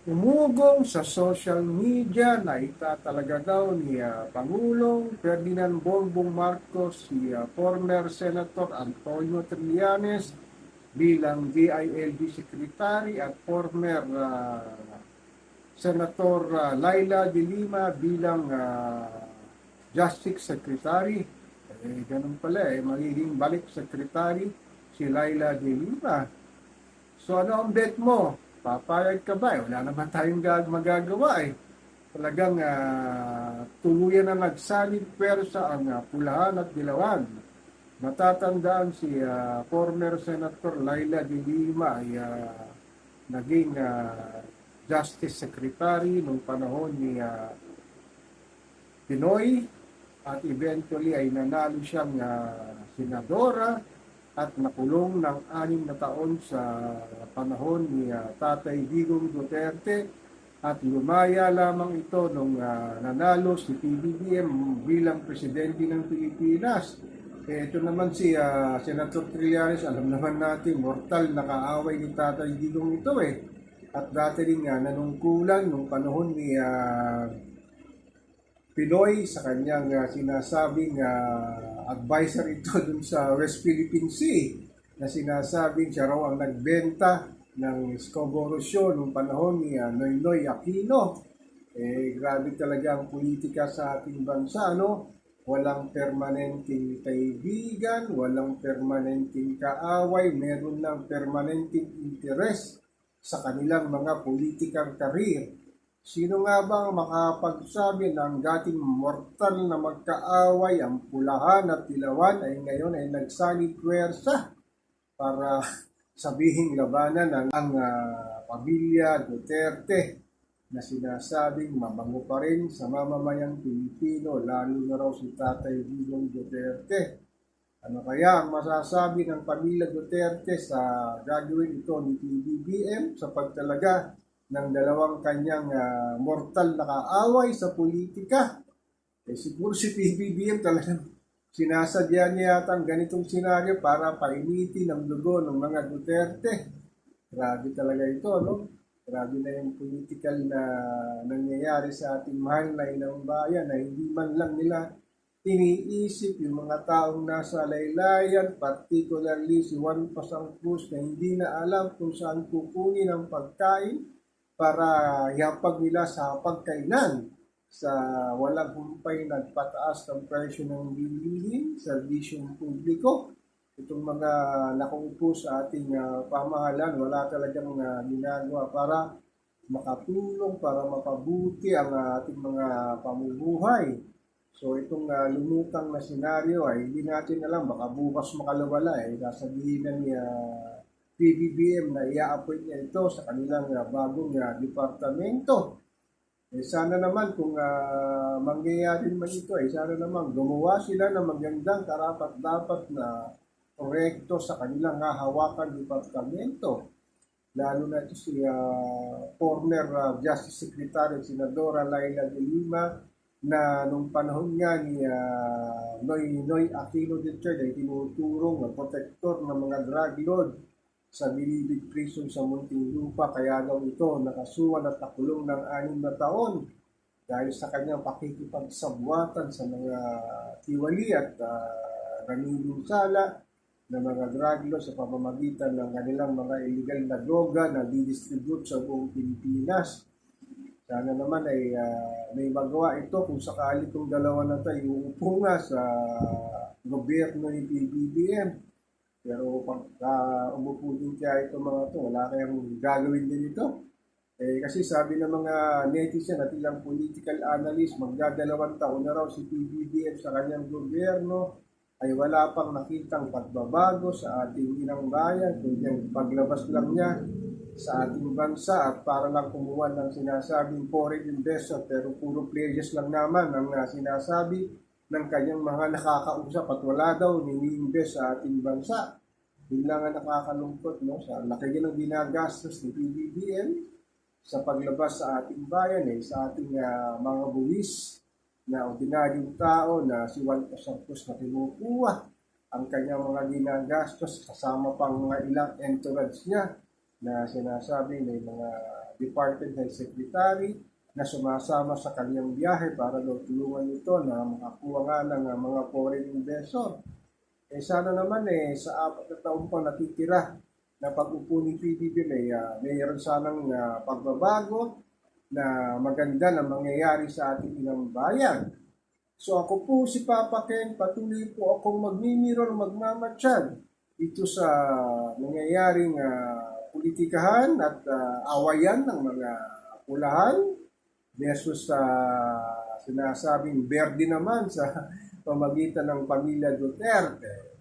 Umugong sa social media na itatalaga daw ni Pangulong Ferdinand Bongbong Marcos si former Senator Antonio Trillanes bilang DILG Secretary at former Senator Laila de Lima bilang Justice Secretary. Ganun pala magiging balik secretary si Laila de Lima. So ano ang bet mo? Papayag ka ba? Wala naman tayong magagawa eh. Talagang tuluyan na nagsanib pwersa ang Pulahan at Dilawan. Matatandaan si former Senator Laila de Lima ay naging Justice Secretary noong panahon ni Pinoy at eventually ay nanalo siyang senadora at nakulong ng 6 na taon sa panahon ni Tatay Digong Duterte at lumaya lamang ito nung nanalo si PBBM bilang presidente ng Pilipinas. Ito naman si Senator Trillanes, alam naman natin, mortal na kaaway ni Tatay Digong ito eh. At dati rin nanungkulan nung panahon ni Pinoy sa kanyang sinasabing advisor ito dun sa West Philippine Sea na sinasabing siya raw ang nagbenta ng Scoborosyo nung panahon ni Noynoy Aquino. Grabe talaga ang politika sa ating bansa, no? Walang permanenteng kaibigan, walang permanenteng kaaway, meron lang permanenteng interes sa kanilang mga politikang karir. Sino nga bang makapagsabi na ang dating mortal na magkaaway, ang Pulahan at Dilawan ay ngayon ay nagsanib pwersa para sabihing labanan ang pamilya Duterte na sinasabing mabango pa rin sa mamamayang Pilipino, lalo na raw si Tatay Digong Duterte. Ano kaya ang masasabi ng pamilya Duterte sa gagawin ito ni PBBM sa pagtalaga ng dalawang kanyang mortal na kaaway sa politika? Siguro si PBBM talagang sinasadya niya yata ang ganitong senaryo para painitin ang dugo ng mga Duterte. Grabe talaga ito, no? Grabe na yung political na nangyayari sa ating mahal na inang bayan na hindi man lang nila iniisip yung mga taong nasa laylayan, particularly si Juan Pasang Cruz na hindi na alam kung saan kukunin ang pagkain para yapag nila sa pagkainan. Sa walang humpay nagpataas ng presyo ng bilihin, serbisyong publiko. Itong mga nakaupo sa ating pamahalaan, wala talagang ginagawa para makatulong, para mapabuti ang ating mga pamumuhay. So itong lumutang na senaryo ay hindi natin alam, baka bukas makalawala sasabihin na ni PBBM na i-appoint niya ito sa kanilang bagong departamento. Sana naman kung mangyayari man ito, sana naman gumawa sila ng magandang karapat-dapat na proyekto sa kanilang hahawakan departamento. Lalo na ito si former Justice Secretary Senadora Laila de Lima na nung panahon nga ni Noynoy Aquino III ay tinuturong na protector ng mga drug lord sa Bilibid Prison sa Muntinlupa, kaya daw ito nakasuhan at nakulong ng 6 na taon dahil sa kanyang pakikipagsabwatan sa mga tiwali at nanininsala ng mga drug lords sa pamamagitan ng kanilang mga illegal na droga na didistribute sa buong Pilipinas. Sana naman ay may magawa ito kung sakali kung dalawa na ito iuupo nga sa gobyerno ni PBBM. Pero pag umupo din kaya ito mga ito, wala kayang gagawin din ito. Kasi sabi ng mga netizen at ilang political analyst, magdadalawang taon na raw si PBBM sa kanyang gobyerno ay wala pang nakitang pagbabago sa ating inang bayan, kundi ang paglabas lang niya sa ating bansa at para lang kumuha ng sinasabing foreign investor pero puro pledges lang naman ang sinasabi ng kanyang mga nakakausap at wala daw nini-invest sa ating bansa. Yun lang ang nakakalungkot, no? Sa laki din ng ginagastos ni PBBM sa paglabas sa ating bayan, sa ating mga buwis na ordinaryong tao na si Juan Pasang Cruz na kinukuha ang kanyang mga ginagastos kasama pang mga ilang entourage niya na sinasabi may mga Department Health Secretary na sumasama sa kanyang biyahe para daw tulungan ito na makakuha nga ng mga foreign investor. Sana naman sa 4 na taon pa natitira na pag-upo ni PBBM mayroon sanang pagbabago na maganda na mangyayari sa ating inang bayan. So ako po si Papa Ken, patuloy po akong magmimiro, magmamatsyag dito sa nangyayaring politikahan at awayan ng mga pulahan versus sa sinasabing berde naman sa pamagitan ng pamilya Duterte.